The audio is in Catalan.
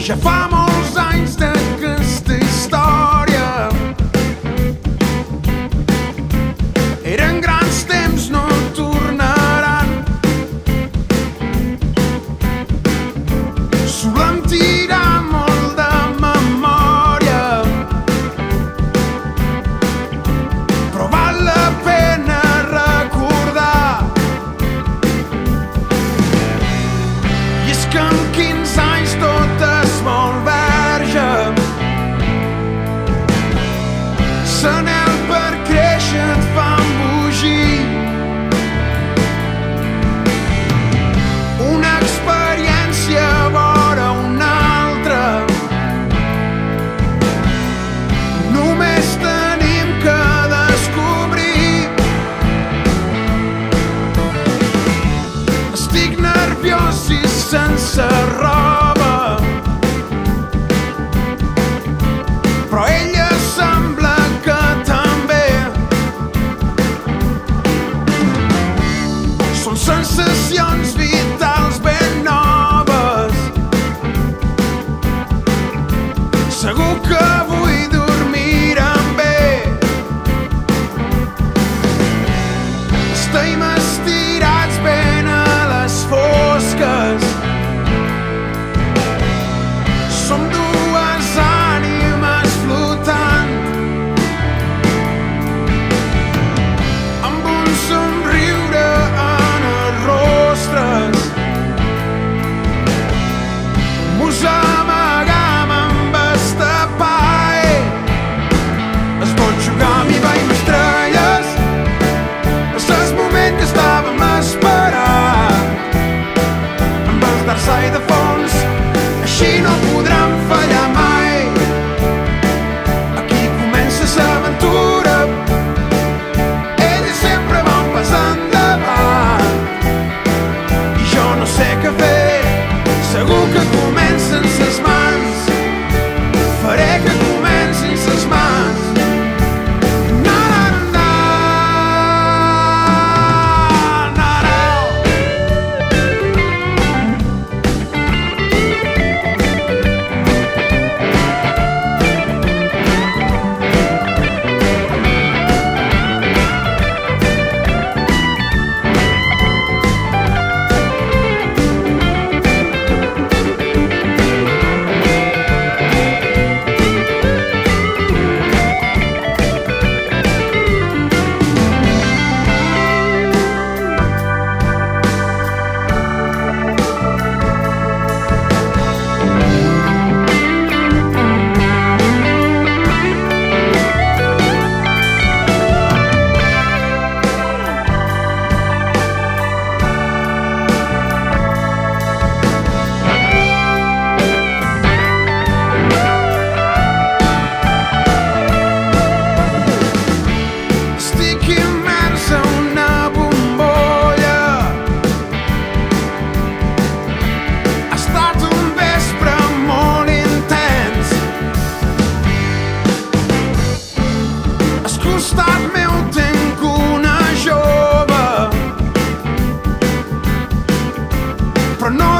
Ja fa molts anys d'aquesta història. Eren grans temps, no tornaran. Solem tirar molt de memòria, però val la pena recordar. I és que amb 15 anys tot es vol verge. S'anel per créixer et fa embogir. Una experiència vora una altra. Només tenim que descobrir. Estic nerviós i sense roba, però ella sembla que també. Són sensacions vitals ben noves. Segur que avui dormirem bé. Estem estirats ben a les fosques. Som dues ànimes flotant, amb un somriure en els rostres. Mos amagam amb estapall. Es pot jugar amb i veiem estrelles. És el moment que estàvem esperant, amb els d'Arsai de fons. Així no podrem fallar mai. Aquí comença l'aventura. Ella sempre va un pas endavant i jo no sé què fer. Segur que comencen ses mans. Faré que comencin ses mans. Na, na, na, na, na. Estic immers a una bombolla. Ha estat un vespre molt intens. Al costat meu tinc una jove, però no